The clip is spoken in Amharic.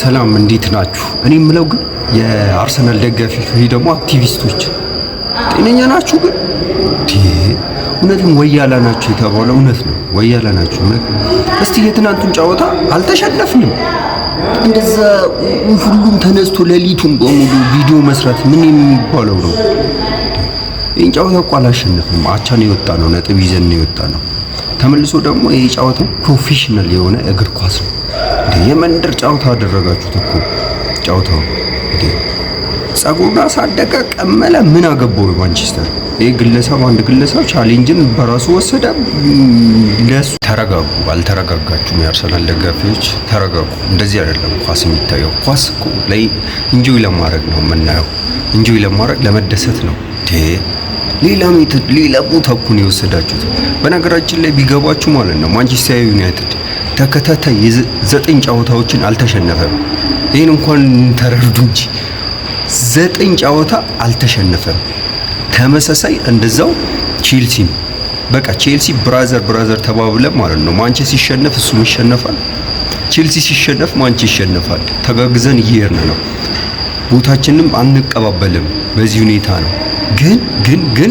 ሰላም እንዴት ናችሁ? እኔ የምለው ግን የአርሰናል ደጋፊዎች ወይ ደግሞ አክቲቪስቶች ጤነኛ ናችሁ? ግን እውነትም ወያላ ናችሁ የተባለው እውነት ነው። ወያላ ናችሁ እውነት። እስቲ የትናንቱን ጨዋታ አልተሸነፍንም። እንደዛ ሁሉም ተነስቶ ሌሊቱን በሙሉ ቪዲዮ መስራት ምን የሚባለው ነው? ይህን ጨዋታ እኮ አላሸነፍንም። አቻን የወጣ ነው፣ ነጥብ ይዘን ነው የወጣ ነው። ተመልሶ ደግሞ ይህ ጨዋታ ፕሮፌሽናል የሆነ እግር ኳስ ነው። የመንደር ጨዋታ አደረጋችሁት እኮ ጨዋታው። ጸጉሩን አሳደገ ቀመለ ምን አገባው ማንቸስተር? ይሄ ግለሰብ አንድ ግለሰብ ቻሌንጅን በራሱ ወሰደ። ለሱ ተረጋጉ። አልተረጋጋችሁም? የአርሰናል ደጋፊዎች ተረጋጉ። እንደዚህ አይደለም ኳስ የሚታየው። ኳስ እኮ ላይ ኢንጆይ ለማድረግ ነው የምናየው። ኢንጆይ ለማድረግ ለመደሰት ነው። ሌላ ሜትድ ሌላ ቦታ እኮ ነው የወሰዳችሁት። በነገራችን ላይ ቢገባችሁ ማለት ነው ማንቸስተር ዩናይትድ ተከታታይ 9 ጨዋታዎችን አልተሸነፈም። ይሄን እንኳን ተረዱ እንጂ 9 ጨዋታ አልተሸነፈም። ተመሳሳይ እንደዛው ቼልሲ በቃ ቼልሲ ብራዘር ተባብለ ማለት ነው። ማንቸስተር ሲሸነፍ እሱም ይሸነፋል፣ ቼልሲ ሲሸነፍ ማንቸስተር ይሸነፋል። ተጋግዘን እየሄድን ነው። ቦታችንም አንቀባበልም። በዚህ ሁኔታ ነው ግን